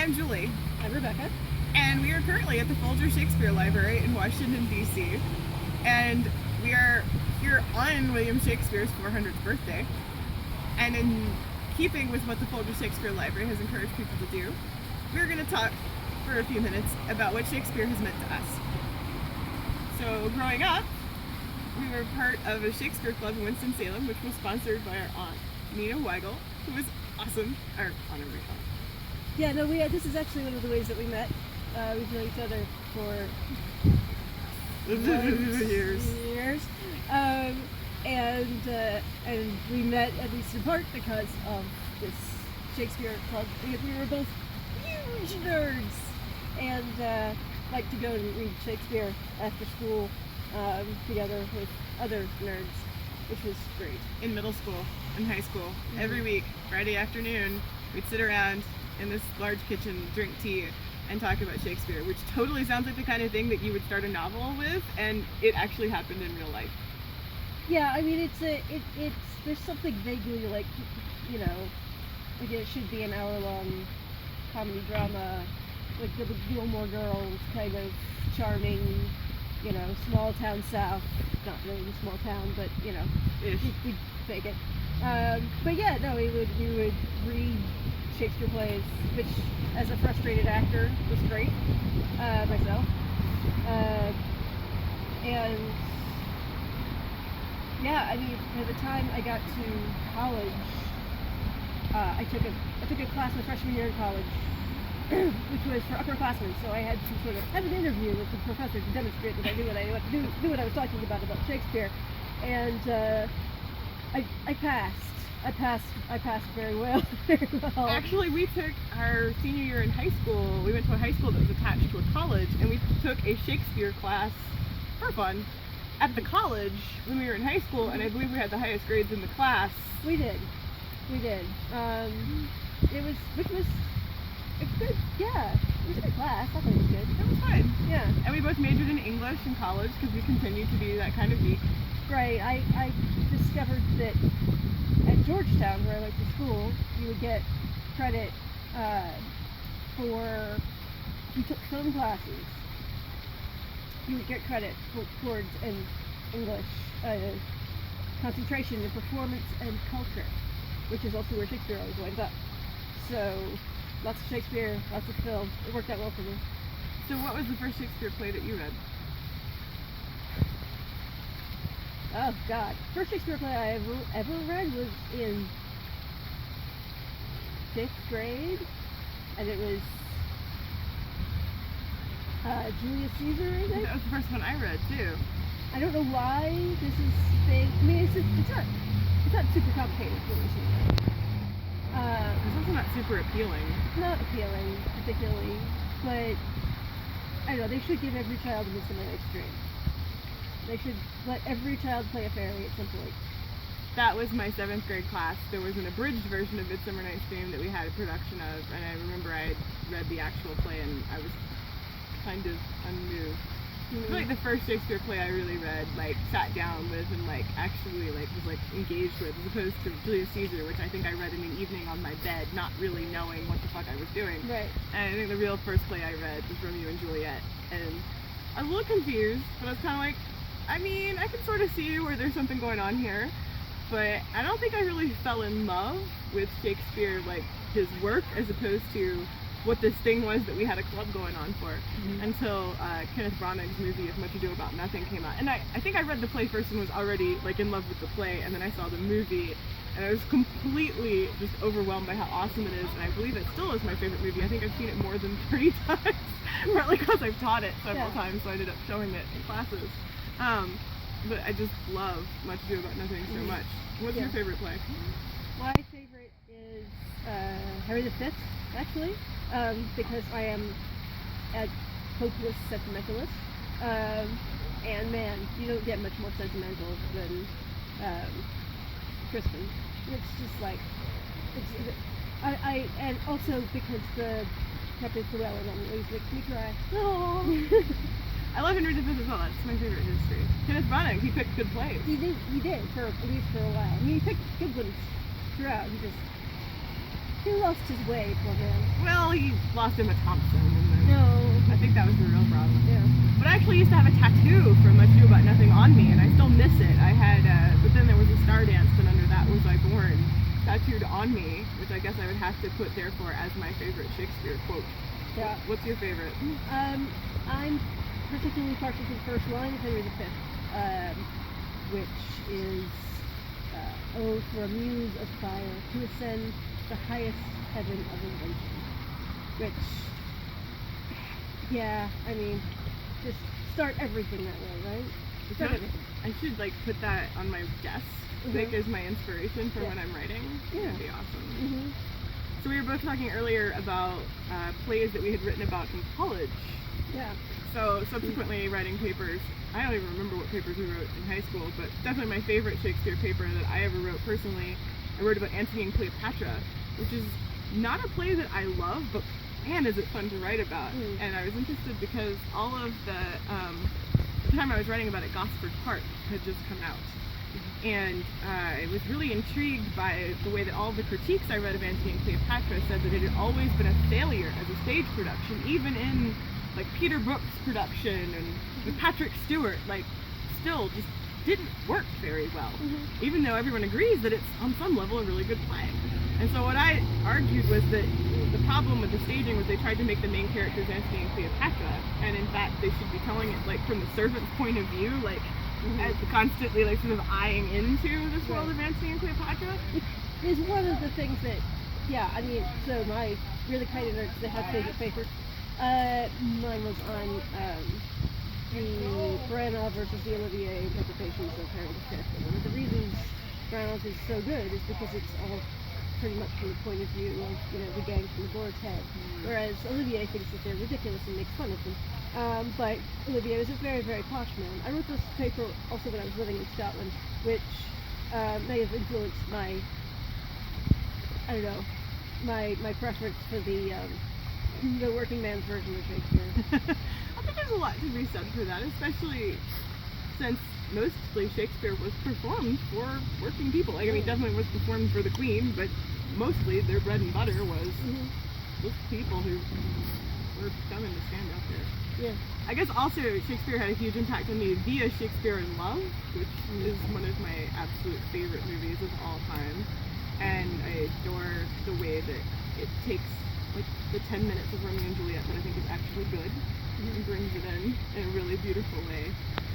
I'm Julie. I'm Rebecca. And we are currently at the Folger Shakespeare Library in Washington, D.C. And we are here on William Shakespeare's 400th birthday. And in keeping with what the Folger Shakespeare Library has encouraged people to do, we're going to talk for a few minutes about what Shakespeare has meant to us. So growing up, we were part of a Shakespeare club in Winston-Salem, which was sponsored by our aunt, Nina Weigel, who was awesome, our honorary aunt. Yeah, no, this is actually one of the ways that we met. We've known each other for years. And we met at least in part because of this Shakespeare club, because we were both huge nerds and liked to go and read Shakespeare after school together with other nerds, which was great. In middle school, in high school, every week, Friday afternoon, we'd sit around in this large kitchen, drink tea, and talk about Shakespeare, which totally sounds like the kind of thing that you would start a novel with, and it actually happened in real life. Yeah, I mean, there's something vaguely like, you know, like it should be an hour-long comedy drama, like the Gilmore Girls, kind of charming, you know, small town South, not really a small town, but, you know, we'd make it. But yeah, no, we would read Shakespeare plays, which, as a frustrated actor, was great, myself. And yeah, I mean, by the time I got to college, I took a class my freshman year in college, which was for upperclassmen. So I had to sort of have an interview with the professor to demonstrate that I knew what I was talking about Shakespeare, and I passed. I passed very well. Actually, we took our senior year in high school. We went to a high school that was attached to a college, and we took a Shakespeare class for fun at the college when we were in high school, and I believe we had the highest grades in the class. We did. Which was a good, yeah, it was a good class. I thought it was good. It was fine. Yeah. And we both majored in English in college because we continued to be that kind of geek. Right. I discovered that at Georgetown, where I went to school, you would get credit for, if you took film classes, you would get credit towards an English concentration in performance and culture, which is also where Shakespeare always winds up. So, lots of Shakespeare, lots of film. It worked out well for me. So what was the first Shakespeare play that you read? Oh God! First Shakespeare play I ever read was in 5th grade, and it was Julius Caesar, I think. That was the first one I read too. I don't know why this is big. I mean, it's not super complicated, Julius Caesar. It's also not super appealing. Not appealing particularly, but I don't know. They should give every child a Midsummer Night's Dream. They should let every child play a fairy at some point. That was my 7th grade class. There was an abridged version of Midsummer Night's Dream that we had a production of, and I remember I had read the actual play and I was kind of unmoved. I feel like the first Shakespeare play I really read, like, sat down with and, like, actually, like, was, like, engaged with, as opposed to Julius Caesar, which I think I read in an evening on my bed, not really knowing what the fuck I was doing. Right. And I think the real first play I read was Romeo and Juliet, and I was a little confused, but I was kind of like, I mean, I can sort of see where there's something going on here, but I don't think I really fell in love with Shakespeare, like, his work, as opposed to what this thing was that we had a club going on for, until Kenneth Branagh's movie Of Much Ado About Nothing came out. And I think I read the play first and was already, like, in love with the play, and then I saw the movie, and I was completely just overwhelmed by how awesome it is, and I believe it still is my favorite movie. I think I've seen it more than 30 times, partly because I've taught it several times, so I ended up showing it in classes. But I just love Much Ado About Nothing so much. What's your favorite play? My favorite is Harry V, actually, because I am a hopeless sentimentalist. And man, you don't get much more sentimental than Crispin. It's just like, and also because the Captain Llewellyn always makes me cry. Oh. I love Henry V as well. That's my favorite history. Kenneth Branagh, he picked good plays. He did, for at least for a while. I mean, he picked good ones throughout. He just He lost his way, poor man. Well, he lost Emma Thompson, and then No. I think that was the real problem. Yeah. But I actually used to have a tattoo from Much Ado About Nothing on me, and I still miss it. I had, but then there was a star dance, and under that was I born tattooed on me, which I guess I would have to put therefore as my favorite Shakespeare quote. Yeah. What's your favorite? I'm particularly partial to the first line of Henry V, which is, "Oh, for a muse of fire to ascend the highest heaven of invention," which, yeah, I mean, just start everything that way, right? Start everything. I should like put that on my desk, like as my inspiration for when I'm writing. Yeah. That'd be awesome. Mm-hmm. So we were both talking earlier about plays that we had written about in college. Yeah. So subsequently writing papers, I don't even remember what papers we wrote in high school, but definitely my favorite Shakespeare paper that I ever wrote personally, I wrote about Antony and Cleopatra, which is not a play that I love, but man, is it fun to write about. And I was interested because all of at the time I was writing about it, Gosford Park had just come out. And I was really intrigued by the way that all the critiques I read of Antony and Cleopatra said that it had always been a failure as a stage production, even in like Peter Brook's production and with Patrick Stewart, like still just didn't work very well, even though everyone agrees that it's on some level a really good play. And so what I argued was that the problem with the staging was they tried to make the main characters Antony and Cleopatra, and in fact they should be telling it like from the servant's point of view, like as constantly like sort of eyeing into this world of Antony and Cleopatra. Is one of the things that, yeah, I mean, so my really kind of nerds that had favorite papers, mine was on the Branagh versus the Olivier interpretations of Henry V. And one of the reasons Branagh is so good is because it's all pretty much from the point of view of, you know, the gang from the boar's head. Whereas Olivier thinks that they're ridiculous and makes fun of them. But Olivier was a very, very posh man. I wrote this paper also when I was living in Scotland, which may have influenced my, I don't know, my preference for the working man's version of Shakespeare. I think there's a lot to be said for that, especially since mostly Shakespeare was performed for working people. Like, I mean, definitely was performed for the Queen, but mostly their bread and butter was those people who were coming to stand up there. Yeah. I guess also Shakespeare had a huge impact on me via Shakespeare in Love, which is one of my absolute favorite movies of all time. And I adore the way that it takes like the 10 minutes of Romeo and Juliet that I think is actually good and brings it in a really beautiful way.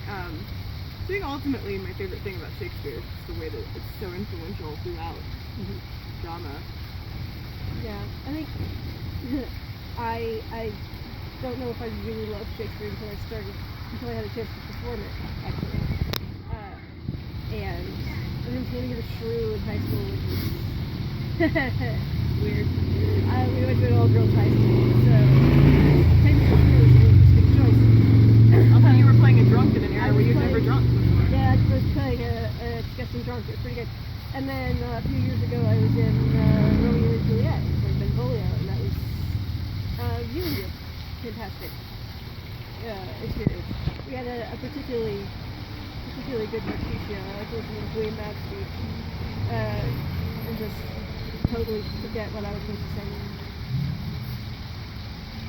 I think ultimately my favorite thing about Shakespeare is just the way that it's so influential throughout drama. Yeah, I think I don't know if I really loved Shakespeare until I had a chance to perform it, actually. And I was going to the Shrew in high school, which was weird. We went to an all-girls high school, so technically it was an interesting choice. Also, you were playing a drunk in an era where you'd never drunk before. Yeah, I was playing a disgusting drunk. It was pretty good. And then a few years ago, I was in Romeo and Juliet with Benvolio, and that was really good. Fantastic experience. We had a particularly good Mercutio. I like listening to William Mad speech and just totally forget what I was going to say.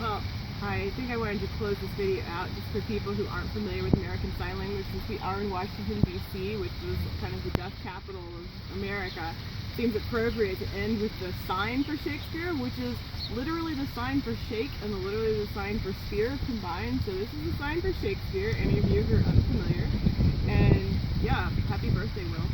Well, I think I wanted to close this video out just for people who aren't familiar with American Sign Language, since we are in Washington, D.C., which is kind of the death capital of America. It seems appropriate to end with the sign for Shakespeare, which is literally the sign for shake and literally the sign for spear combined. So this is the sign for Shakespeare, any of you who are unfamiliar. And yeah, happy birthday, Will.